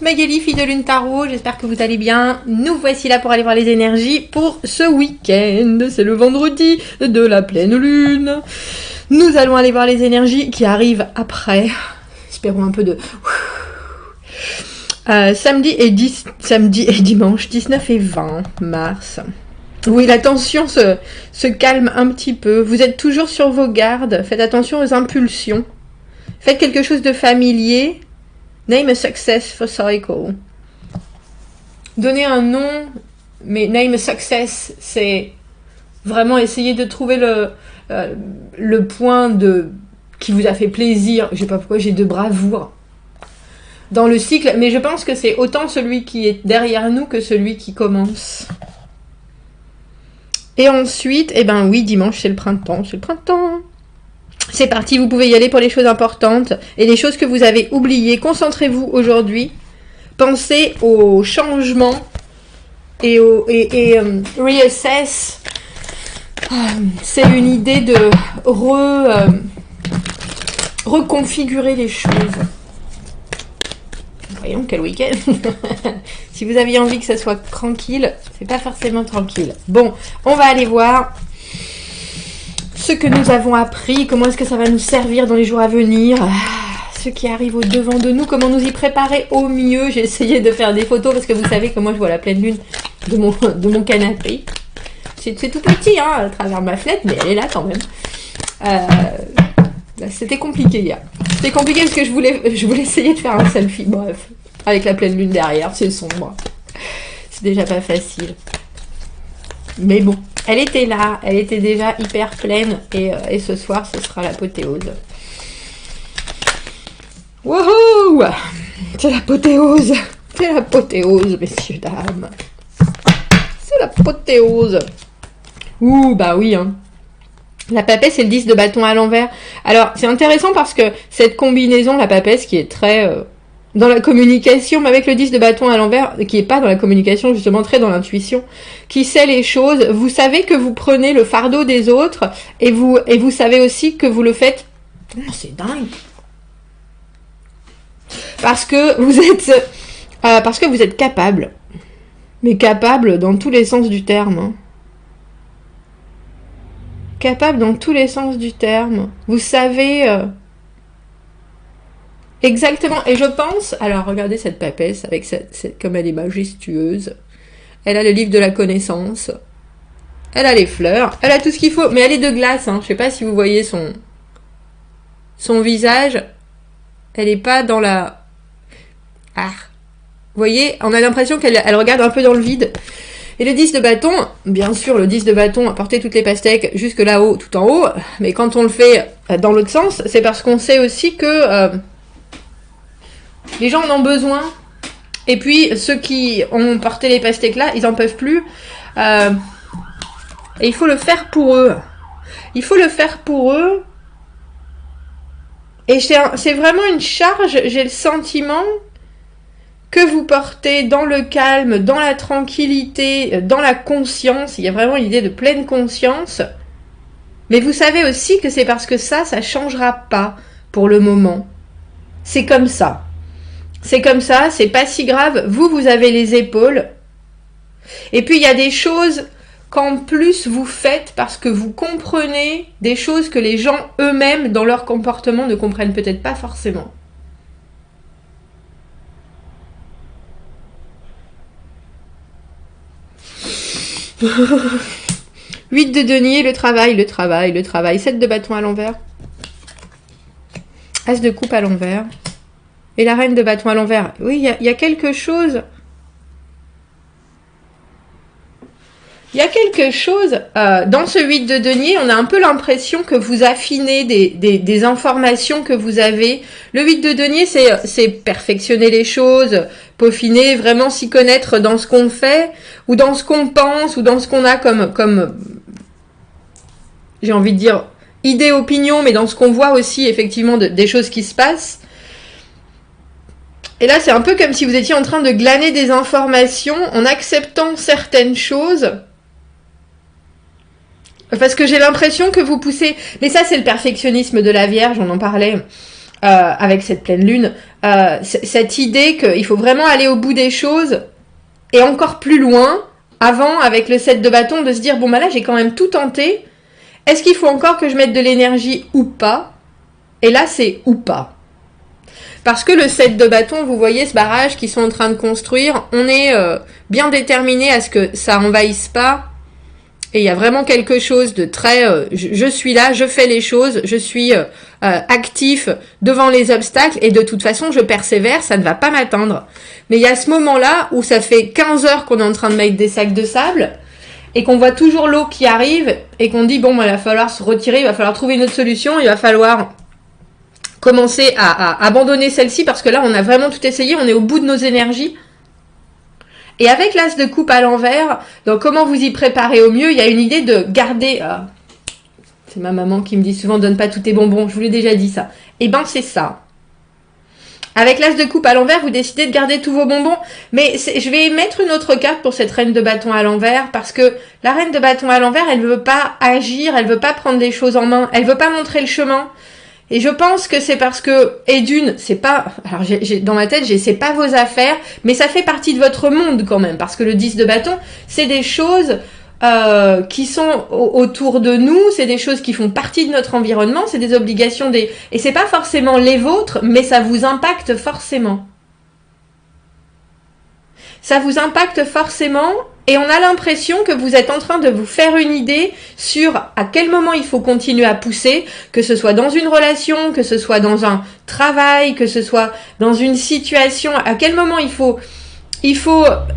Magali, fille de Lune Tarot, j'espère que vous allez bien. Nous voici là pour aller voir les énergies pour ce week-end. C'est le vendredi de la pleine lune. Nous allons aller voir les énergies qui arrivent après. Espérons un peu de... samedi et dimanche, 19 et 20 mars. Oui, la tension se calme un petit peu. Vous êtes toujours sur vos gardes. Faites attention aux impulsions. Faites quelque chose de familier. Name a success for cycle. Donnez un nom, mais name a success, c'est vraiment essayer de trouver le point qui vous a fait plaisir. Je sais pas pourquoi j'ai de bravoure dans le cycle, mais je pense que c'est autant celui qui est derrière nous que celui qui commence. Et ensuite, eh ben oui, dimanche c'est le printemps, C'est parti, vous pouvez y aller pour les choses importantes et les choses que vous avez oubliées. Concentrez-vous aujourd'hui. Pensez aux changements et reassess. C'est une idée de reconfigurer les choses. Voyons quel week-end. Si vous aviez envie que ça soit tranquille, c'est pas forcément tranquille. Bon, on va aller voir ce que nous avons appris, comment est-ce que ça va nous servir dans les jours à venir, ce qui arrive au devant de nous, comment nous y préparer au mieux. J'ai essayé de faire des photos parce que vous savez que moi je vois la pleine lune de mon canapé. C'est tout petit hein, à travers ma fenêtre, mais elle est là quand même. C'était compliqué hier. C'était compliqué parce que je voulais essayer de faire un selfie, bref, avec la pleine lune derrière, c'est sombre. C'est déjà pas facile. Mais bon, elle était là, elle était déjà hyper pleine et ce soir, ce sera l'apothéose. Wouhou! C'est l'apothéose! C'est l'apothéose, messieurs, dames. C'est l'apothéose. Ouh, bah oui, hein. La papesse, c'est le 10 de bâton à l'envers. Alors, c'est intéressant parce que cette combinaison, la papesse, qui est très... dans la communication, mais avec le 10 de bâton à l'envers, qui est pas dans la communication, justement très dans l'intuition, qui sait les choses. Vous savez que vous prenez le fardeau des autres et vous savez aussi que vous le faites. Oh, c'est dingue. Parce que vous êtes capable, mais capable dans tous les sens du terme. Hein. Capable dans tous les sens du terme. Vous savez. Exactement, et je pense, alors regardez cette papesse, avec comme elle est majestueuse, elle a le livre de la connaissance, elle a les fleurs, elle a tout ce qu'il faut, mais elle est de glace, hein. Je sais pas si vous voyez son visage, elle est pas dans la... Ah, vous voyez, on a l'impression qu'elle regarde un peu dans le vide. Et le 10 de bâton, bien sûr, le 10 de bâton a porté toutes les pastèques jusque là-haut, tout en haut, mais quand on le fait dans l'autre sens, c'est parce qu'on sait aussi que... les gens en ont besoin. Et puis, ceux qui ont porté les pastèques là, ils en peuvent plus. Et il faut le faire pour eux. Il faut le faire pour eux. Et c'est vraiment une charge, j'ai le sentiment, que vous portez dans le calme, dans la tranquillité, dans la conscience. Il y a vraiment l'idée de pleine conscience. Mais vous savez aussi que c'est parce que ça changera pas pour le moment. C'est comme ça. C'est comme ça, c'est pas si grave. Vous avez les épaules. Et puis, il y a des choses qu'en plus vous faites parce que vous comprenez des choses que les gens eux-mêmes, dans leur comportement, ne comprennent peut-être pas forcément. Huit de denier, le travail. 7 de bâton à l'envers. As de coupe à l'envers. Et la reine de bâton à l'envers. Oui, il y a quelque chose. Il y a quelque chose. Dans ce 8 de denier, on a un peu l'impression que vous affinez des informations que vous avez. Le 8 de denier, c'est perfectionner les choses, peaufiner, vraiment s'y connaître dans ce qu'on fait, ou dans ce qu'on pense, ou dans ce qu'on a comme j'ai envie de dire, idée, opinion, mais dans ce qu'on voit aussi, effectivement, des choses qui se passent. Et là, c'est un peu comme si vous étiez en train de glaner des informations en acceptant certaines choses. Parce que j'ai l'impression que vous poussez... Mais ça, c'est le perfectionnisme de la Vierge, on en parlait. avec cette pleine lune, cette idée qu'il faut vraiment aller au bout des choses et encore plus loin, avant, avec le 7 de bâton, de se dire, bon bah là j'ai quand même tout tenté, est-ce qu'il faut encore que je mette de l'énergie ou pas? Et là c'est ou pas. Parce que le 7 de bâton, vous voyez ce barrage qu'ils sont en train de construire, on est bien déterminé à ce que ça envahisse pas. Et il y a vraiment quelque chose de très... je suis là, je fais les choses, je suis actif devant les obstacles et de toute façon, je persévère, ça ne va pas m'atteindre. Mais il y a ce moment-là où ça fait 15 heures qu'on est en train de mettre des sacs de sable et qu'on voit toujours l'eau qui arrive et qu'on dit, bon, il va falloir se retirer, il va falloir trouver une autre solution, il va falloir commencer à abandonner celle-ci parce que là, on a vraiment tout essayé, on est au bout de nos énergies. Et avec l'as de coupe à l'envers, donc comment vous y préparer au mieux, il y a une idée de garder... c'est ma maman qui me dit souvent, donne pas tous tes bonbons, je vous l'ai déjà dit ça. Eh ben c'est ça. Avec l'as de coupe à l'envers, vous décidez de garder tous vos bonbons. Mais je vais mettre une autre carte pour cette reine de bâton à l'envers, parce que la reine de bâton à l'envers, elle veut pas agir, elle veut pas prendre les choses en main, elle veut pas montrer le chemin. Et je pense que c'est parce que, et d'une, c'est pas, alors dans ma tête, c'est pas vos affaires, mais ça fait partie de votre monde quand même, parce que le 10 de bâton, c'est des choses qui sont autour de nous, c'est des choses qui font partie de notre environnement, c'est des obligations, et c'est pas forcément les vôtres, mais ça vous impacte forcément. Ça vous impacte forcément, et on a l'impression que vous êtes en train de vous faire une idée sur à quel moment il faut continuer à pousser, que ce soit dans une relation, que ce soit dans un travail, que ce soit dans une situation, à quel moment il faut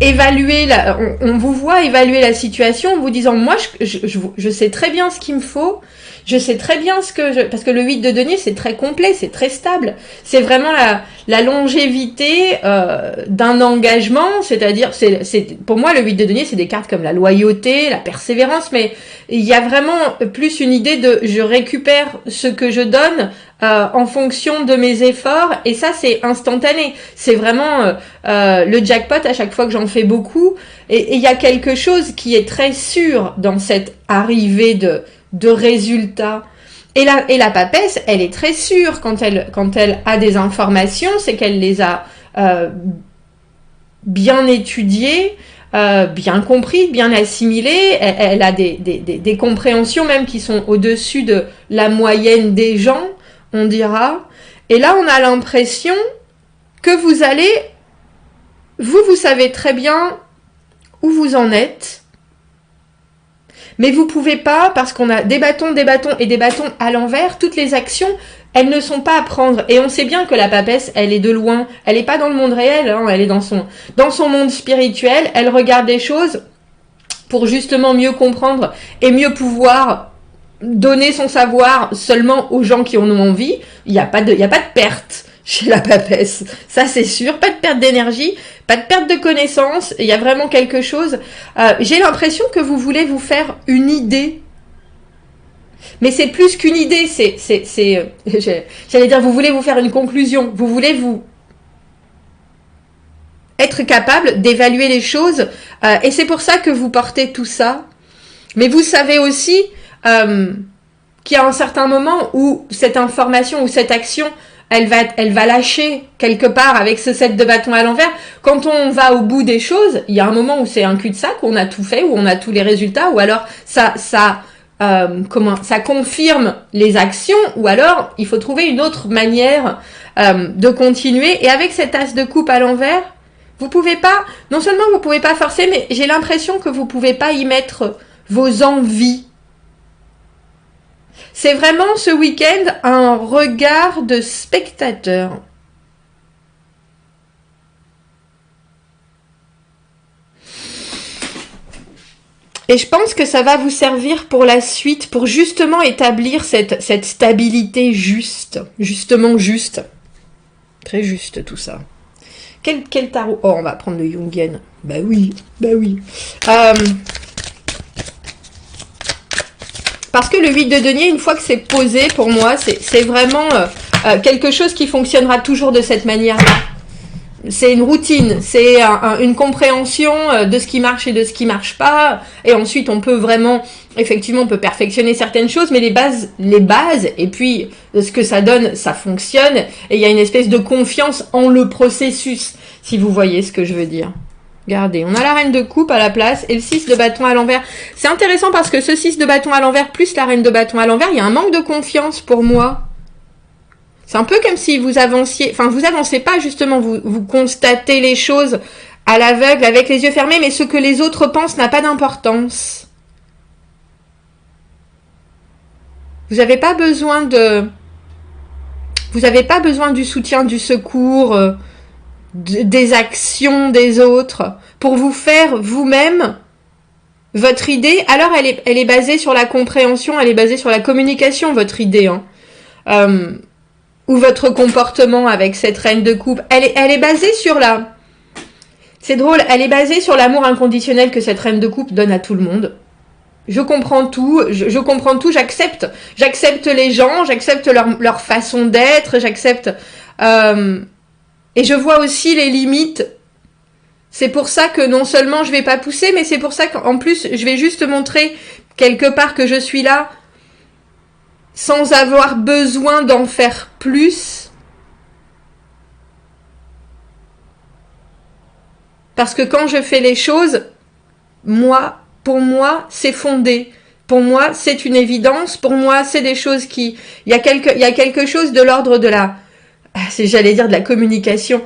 évaluer, on vous voit évaluer la situation en vous disant, moi je sais très bien ce qu'il me faut, je sais très bien parce que le 8 de denier c'est très complet, c'est très stable, c'est vraiment la longévité d'un engagement, c'est-à-dire, pour moi le 8 de denier c'est des cartes comme la loyauté, la persévérance, mais il y a vraiment plus une idée de je récupère ce que je donne en fonction de mes efforts, et ça c'est instantané, c'est vraiment le jackpot à chaque fois que j'en fais beaucoup, et il y a quelque chose qui est très sûr dans cette arrivée de résultats. Et la papesse, elle est très sûre quand elle a des informations, c'est qu'elle les a bien étudiées, bien compris, bien assimilé, elle a des compréhensions même qui sont au-dessus de la moyenne des gens, on dira. Et là, on a l'impression que vous savez très bien où vous en êtes, mais vous pouvez pas, parce qu'on a des bâtons et des bâtons à l'envers, toutes les actions, elles ne sont pas à prendre. Et on sait bien que la papesse, elle est de loin, elle est pas dans le monde réel, hein, elle est dans son monde spirituel, elle regarde les choses pour justement mieux comprendre et mieux pouvoir donner son savoir seulement aux gens qui en ont envie. Il n'y a pas de perte chez la papesse, ça c'est sûr, pas de perte d'énergie, pas de perte de connaissances, il y a vraiment quelque chose. J'ai l'impression que vous voulez vous faire une idée, mais c'est plus qu'une idée, j'allais dire, vous voulez vous faire une conclusion, vous voulez vous être capable d'évaluer les choses, et c'est pour ça que vous portez tout ça. Mais vous savez aussi qu'il y a un certain moment où cette information ou cette action, elle va lâcher quelque part avec ce 7 de bâton à l'envers. Quand on va au bout des choses, il y a un moment où c'est un cul-de-sac, où on a tout fait, où on a tous les résultats, ou alors ça confirme les actions, ou alors il faut trouver une autre manière de continuer. Et avec cet as de coupe à l'envers, vous pouvez pas, non seulement vous pouvez pas forcer, mais j'ai l'impression que vous pouvez pas y mettre vos envies. C'est vraiment ce week-end un regard de spectateur. Et je pense que ça va vous servir pour la suite, pour justement établir cette stabilité justement juste. Très juste tout ça. Quel tarot? Oh, on va prendre le Jungian. Bah oui. Parce que le 8 de denier, une fois que c'est posé, pour moi, c'est vraiment quelque chose qui fonctionnera toujours de cette manière-là. C'est une routine, c'est une compréhension de ce qui marche et de ce qui marche pas. Et ensuite, on peut vraiment effectivement, on peut perfectionner certaines choses, mais les bases, et puis ce que ça donne, ça fonctionne, et il y a une espèce de confiance en le processus, si vous voyez ce que je veux dire. Regardez, on a la reine de coupe à la place, et le 6 de bâton à l'envers. C'est intéressant parce que ce 6 de bâton à l'envers, plus la reine de bâton à l'envers, il y a un manque de confiance pour moi. C'est un peu comme si vous avanciez, enfin vous avancez pas justement, vous constatez les choses à l'aveugle, avec les yeux fermés, mais ce que les autres pensent n'a pas d'importance. Vous n'avez pas besoin du soutien, du secours, des actions des autres pour vous faire vous-même votre idée. Alors elle est basée sur la compréhension, elle est basée sur la communication, votre idée, ou votre comportement avec cette reine de coupe. Elle est basée sur la... C'est drôle, elle est basée sur l'amour inconditionnel que cette reine de coupe donne à tout le monde. Je comprends tout, je comprends tout, j'accepte les gens, j'accepte leur façon d'être, j'accepte... et je vois aussi les limites. C'est pour ça que non seulement je vais pas pousser, mais c'est pour ça qu'en plus, je vais juste montrer quelque part que je suis là sans avoir besoin d'en faire plus. Parce que quand je fais les choses, pour moi, c'est fondé. Pour moi, c'est une évidence. Pour moi, c'est des choses qui... Il y a quelque chose de l'ordre de la... J'allais dire de la communication.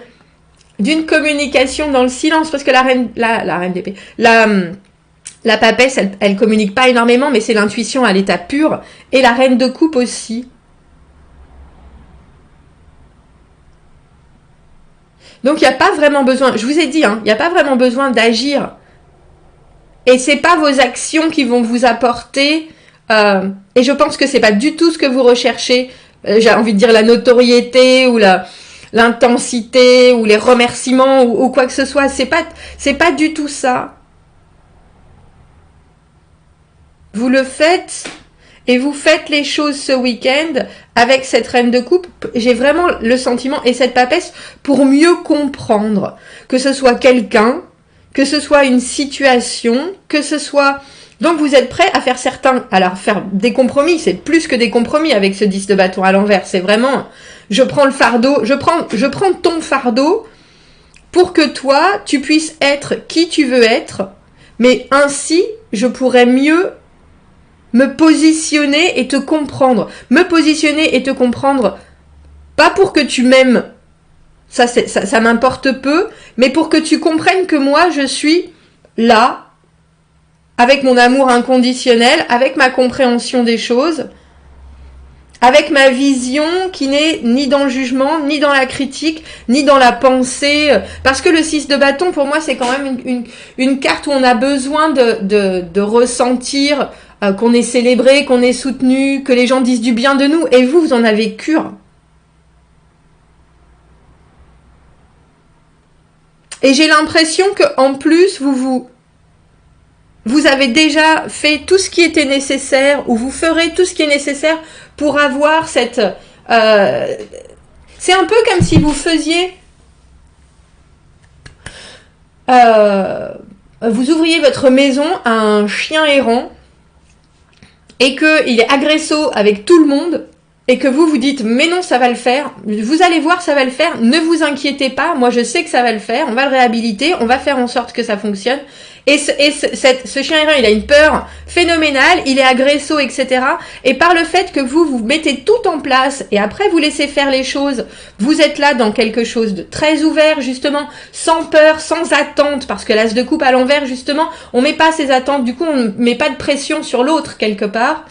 D'une communication dans le silence. Parce que la reine d'épée... La papesse, elle communique pas énormément, mais c'est l'intuition à l'état pur. Et la reine de coupe aussi. Donc, il n'y a pas vraiment besoin... Je vous ai dit, il n'y a pas vraiment besoin d'agir. Et c'est pas vos actions qui vont vous apporter, et je pense que c'est pas du tout ce que vous recherchez, j'ai envie de dire la notoriété ou l'intensité ou les remerciements ou quoi que ce soit, c'est pas du tout ça. Vous le faites et vous faites les choses ce week-end avec cette reine de coupe. J'ai vraiment le sentiment, et cette papesse, pour mieux comprendre que ce soit quelqu'un, que ce soit une situation, que ce soit... Donc vous êtes prêt à faire faire des compromis, c'est plus que des compromis avec ce 10 de bâton à l'envers, c'est vraiment, je prends le fardeau, je prends ton fardeau pour que toi, tu puisses être qui tu veux être, mais ainsi, je pourrais mieux me positionner et te comprendre. Me positionner et te comprendre, pas pour que tu m'aimes, ça m'importe peu, mais pour que tu comprennes que moi, je suis là, avec mon amour inconditionnel, avec ma compréhension des choses, avec ma vision qui n'est ni dans le jugement, ni dans la critique, ni dans la pensée. Parce que le 6 de bâton, pour moi, c'est quand même une carte où on a besoin de ressentir qu'on est célébré, qu'on est soutenu, que les gens disent du bien de nous. Et vous en avez cure. Et j'ai l'impression qu'en plus, vous avez déjà fait tout ce qui était nécessaire, ou vous ferez tout ce qui est nécessaire pour avoir cette... c'est un peu comme si vous faisiez... vous ouvriez votre maison à un chien errant, et qu'il est agresso avec tout le monde, et que vous dites, mais non, ça va le faire, vous allez voir, ça va le faire, ne vous inquiétez pas, moi je sais que ça va le faire, on va le réhabiliter, on va faire en sorte que ça fonctionne. Et ce chien errant, il a une peur phénoménale, il est agresso, etc. Et par le fait que vous mettez tout en place, et après vous laissez faire les choses, vous êtes là dans quelque chose de très ouvert, justement, sans peur, sans attente, parce que l'as de coupe à l'envers, justement, on met pas ses attentes, du coup on met pas de pression sur l'autre, quelque part,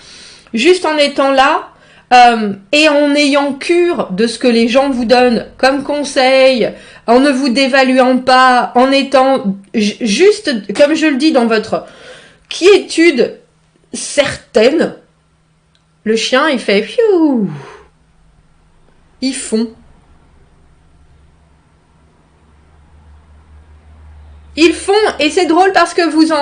juste en étant là, et en ayant cure de ce que les gens vous donnent comme conseil, en ne vous dévaluant pas, en étant juste, comme je le dis, dans votre quiétude certaine, le chien, il fait pfiou, ils font. Ils font, et c'est drôle parce que vous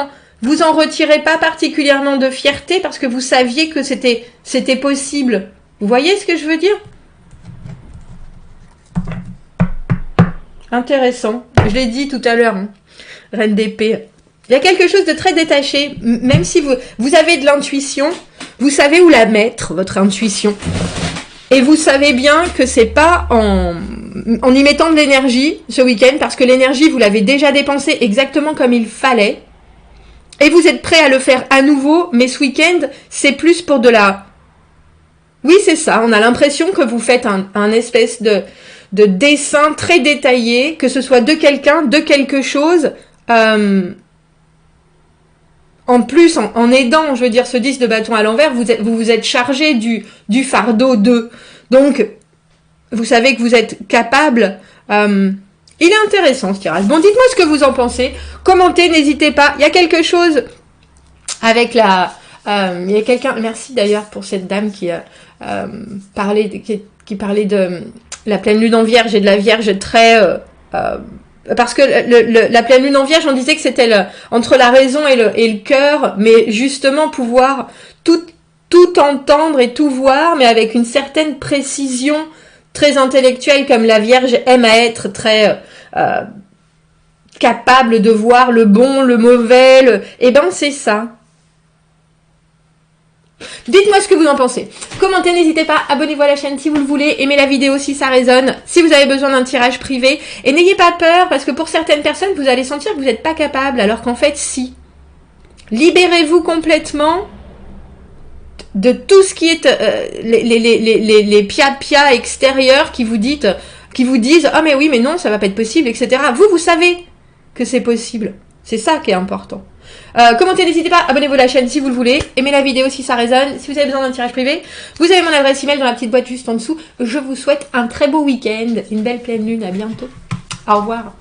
en retirez pas particulièrement de fierté parce que vous saviez que c'était possible. Vous voyez ce que je veux dire? Intéressant. Je l'ai dit tout à l'heure. Reine d'épée. Il y a quelque chose de très détaché, même si vous avez de l'intuition, vous savez où la mettre, votre intuition. Et vous savez bien que c'est pas en y mettant de l'énergie ce week-end, parce que l'énergie, vous l'avez déjà dépensée exactement comme il fallait. Et vous êtes prêt à le faire à nouveau, mais ce week-end, c'est plus pour de la... Oui, c'est ça, on a l'impression que vous faites un espèce de dessin très détaillé, que ce soit de quelqu'un, de quelque chose... En plus, en aidant, je veux dire, ce 10 de bâton à l'envers, vous vous êtes chargé du fardeau de. Donc, vous savez que vous êtes capable. Il est intéressant ce tirage. Bon, dites-moi ce que vous en pensez. Commentez, n'hésitez pas. Il y a quelque chose avec la... il y a quelqu'un... Merci d'ailleurs pour cette dame qui qui parlait de la pleine lune en vierge et de la vierge très... parce que la pleine lune en vierge, on disait que c'était entre la raison et le cœur, mais justement pouvoir tout entendre et tout voir, mais avec une certaine précision très intellectuelle, comme la vierge aime à être très capable de voir le bon, le mauvais, eh ben c'est ça. Dites-moi ce que vous en pensez. Commentez, n'hésitez pas, abonnez-vous à la chaîne si vous le voulez, aimez la vidéo si ça résonne, si vous avez besoin d'un tirage privé. Et n'ayez pas peur, parce que pour certaines personnes, vous allez sentir que vous n'êtes pas capable, alors qu'en fait, si. Libérez-vous complètement de tout ce qui est les pia extérieurs qui vous disent « Ah mais oui, mais non, ça va pas être possible, etc. » Vous savez que c'est possible. C'est ça qui est important. Commentez, n'hésitez pas, abonnez-vous à la chaîne si vous le voulez, aimez la vidéo si ça résonne, si vous avez besoin d'un tirage privé, vous avez mon adresse email dans la petite boîte juste en dessous. Je vous souhaite un très beau week-end, une belle pleine lune, à bientôt. Au revoir.